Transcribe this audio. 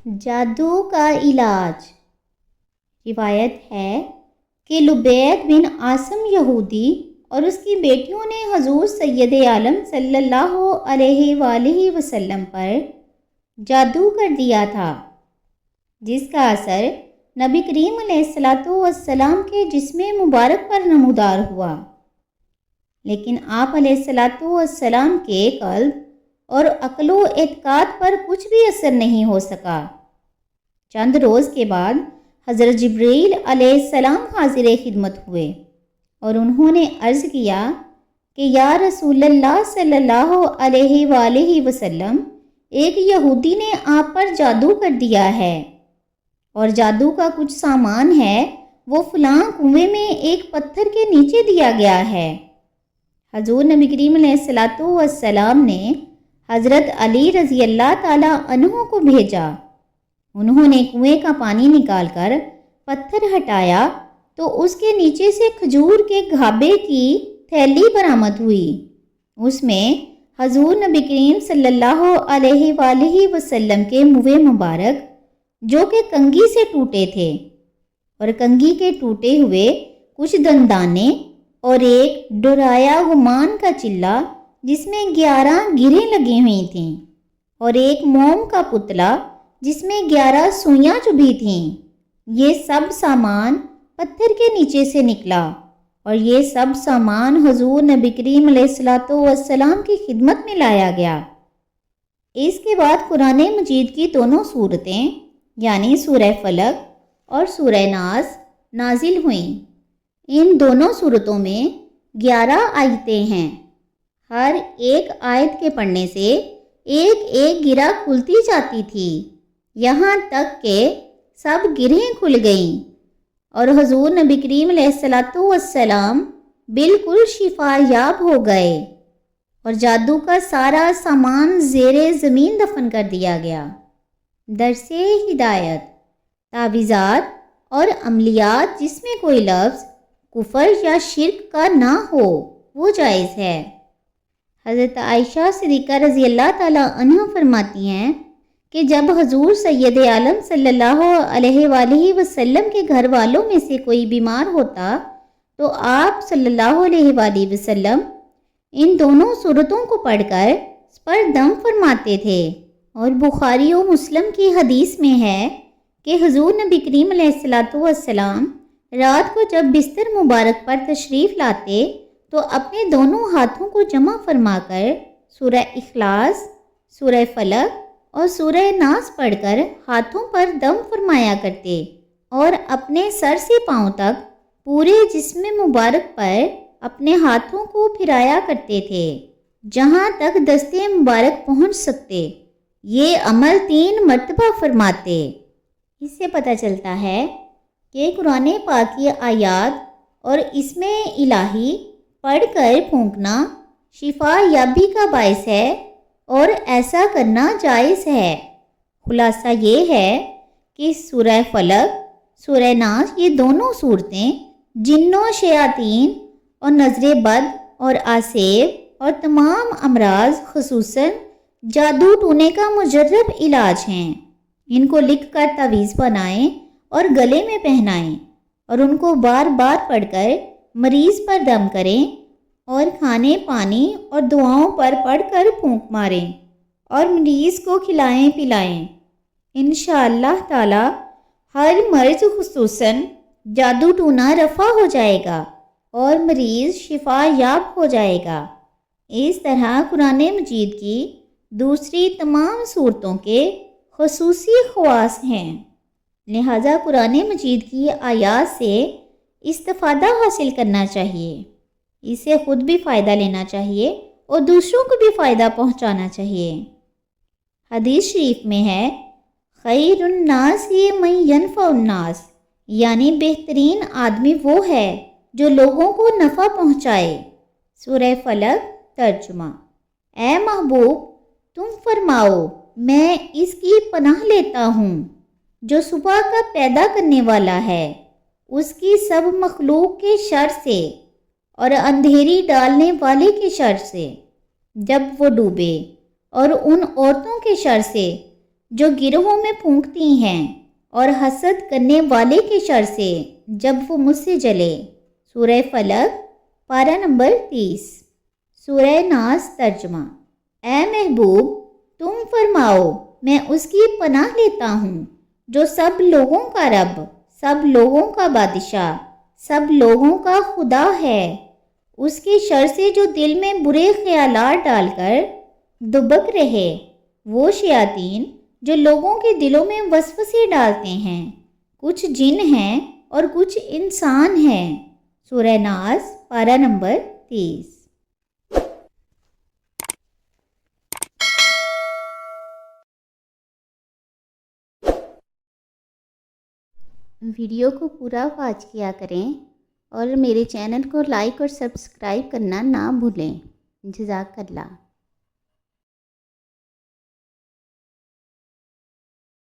جادو کا علاج۔ روایت ہے کہ لبید بن عاصم یہودی اور اس کی بیٹیوں نے حضور سید عالم صلی اللہ علیہ وآلہ وسلم پر جادو کر دیا تھا، جس کا اثر نبی کریم علیہ السلام کے جسم مبارک پر نمودار ہوا، لیکن آپ علیہ السلام کے قلب اور عقل و اعتقاد پر کچھ بھی اثر نہیں ہو سکا۔ چند روز کے بعد حضرت جبرائیل علیہ السلام حاضر خدمت ہوئے اور انہوں نے عرض کیا کہ یا رسول اللہ صلی اللہ علیہ وآلہ وسلم، ایک یہودی نے آپ پر جادو کر دیا ہے اور جادو کا کچھ سامان ہے وہ فلاں کنویں میں ایک پتھر کے نیچے دیا گیا ہے۔ حضور نبی کریم علیہ السلام نے حضرت علی رضی اللہ تعالیٰ عنہ کو بھیجا۔ انہوں نے کنویں کا پانی نکال کر پتھر ہٹایا تو اس کے نیچے سے کھجور کے گھابے کی تھیلی برآمد ہوئی۔ اس میں حضور نبی کریم صلی اللہ علیہ وآلہ وسلم کے منہ مبارک جو کہ کنگھی سے ٹوٹے تھے اور کنگھی کے ٹوٹے ہوئے کچھ دندانے اور ایک ڈرایا گمان کا چلہ جس میں 11 گریں لگی ہوئی تھیں اور ایک موم کا پتلا جس میں 11 سوئیاں چبھی تھیں، یہ سب سامان پتھر کے نیچے سے نکلا اور یہ سب سامان حضور نبی کریم علیہ السلام کی خدمت میں لایا گیا۔ اس کے بعد قرآن مجید کی دونوں صورتیں یعنی سورہ فلق اور سورہ ناس نازل ہوئیں۔ ان دونوں صورتوں میں 11 آیتیں ہیں۔ ہر ایک آیت کے پڑھنے سے ایک ایک گرہ کھلتی جاتی تھی، یہاں تک کہ سب گرہیں کھل گئیں اور حضور نبی کریم علیہ السلام بالکل شفا یاب ہو گئے اور جادو کا سارا سامان زیر زمین دفن کر دیا گیا۔ درس ہدایت، تعویذات اور عملیات جس میں کوئی لفظ کفر یا شرک کا نہ ہو وہ جائز ہے۔ حضرت عائشہ صدیقہ رضی اللہ تعالیٰ عنہ فرماتی ہیں کہ جب حضور سید عالم صلی اللہ علیہ وآلہ وسلم کے گھر والوں میں سے کوئی بیمار ہوتا تو آپ صلی اللہ علیہ وآلہ وسلم ان دونوں صورتوں کو پڑھ کر اس پر دم فرماتے تھے، اور بخاری و مسلم کی حدیث میں ہے کہ حضور نبی کریم علیہ السلام رات کو جب بستر مبارک پر تشریف لاتے تو اپنے دونوں ہاتھوں کو جمع فرما کر سورہ اخلاص، سورہ فلق اور سورہ ناس پڑھ کر ہاتھوں پر دم فرمایا کرتے اور اپنے سر سے پاؤں تک پورے جسم مبارک پر اپنے ہاتھوں کو پھرایا کرتے تھے جہاں تک دستے مبارک پہنچ سکتے۔ یہ عمل 3 مرتبہ فرماتے۔ اس سے پتہ چلتا ہے کہ قرآن پاک کی آیات اور اسم الہی پڑھ کر پھونکنا شفا یابی کا باعث ہے اور ایسا کرنا جائز ہے۔ خلاصہ یہ ہے کہ سورہ فلق، سورہ ناس یہ دونوں صورتیں جنوں، شیاطین اور نظر بد اور آسیب اور تمام امراض خصوصاً جادو ٹونے کا مجرب علاج ہیں۔ ان کو لکھ کر تعویذ بنائیں اور گلے میں پہنائیں اور ان کو بار بار پڑھ کر مریض پر دم کریں اور کھانے، پانی اور دعاؤں پر پڑھ کر پھونک ماریں اور مریض کو کھلائیں پلائیں۔ انشاءاللہ تعالی ہر مرض خصوصاً جادو ٹونا رفع ہو جائے گا اور مریض شفا یاب ہو جائے گا۔ اس طرح قرآن مجید کی دوسری تمام صورتوں کے خصوصی خواص ہیں، لہذا قرآن مجید کی آیات سے استفادہ حاصل کرنا چاہیے، اس سے خود بھی فائدہ لینا چاہیے اور دوسروں کو بھی فائدہ پہنچانا چاہیے۔ حدیث شریف میں ہے خیر الناس من ینفع الناس، یعنی بہترین آدمی وہ ہے جو لوگوں کو نفع پہنچائے۔ سورہ فلق ترجمہ۔ اے محبوب تم فرماؤ میں اس کی پناہ لیتا ہوں جو صبح کا پیدا کرنے والا ہے، اس کی سب مخلوق کے شر سے اور اندھیری ڈالنے والے کے شر سے جب وہ ڈوبے، اور ان عورتوں کے شر سے جو گروہوں میں پھونکتی ہیں اور حسد کرنے والے کے شر سے جب وہ مجھ سے جلے۔ سورہ فلق پارہ نمبر 30۔ سورہ ناس ترجمہ۔ اے محبوب تم فرماؤ میں اس کی پناہ لیتا ہوں جو سب لوگوں کا رب، سب لوگوں کا بادشاہ، سب لوگوں کا خدا ہے، اس کے شر سے جو دل میں برے خیالات ڈال کر دبک رہے، وہ شیاطین جو لوگوں کے دلوں میں وسوسے ڈالتے ہیں، کچھ جن ہیں اور کچھ انسان ہیں۔ سورہ ناس پارہ نمبر 30۔ ویڈیو کو پورا واچ کیا کریں اور میرے چینل کو لائک اور سبسکرائب کرنا نہ بھولیں۔ جزاک اللہ۔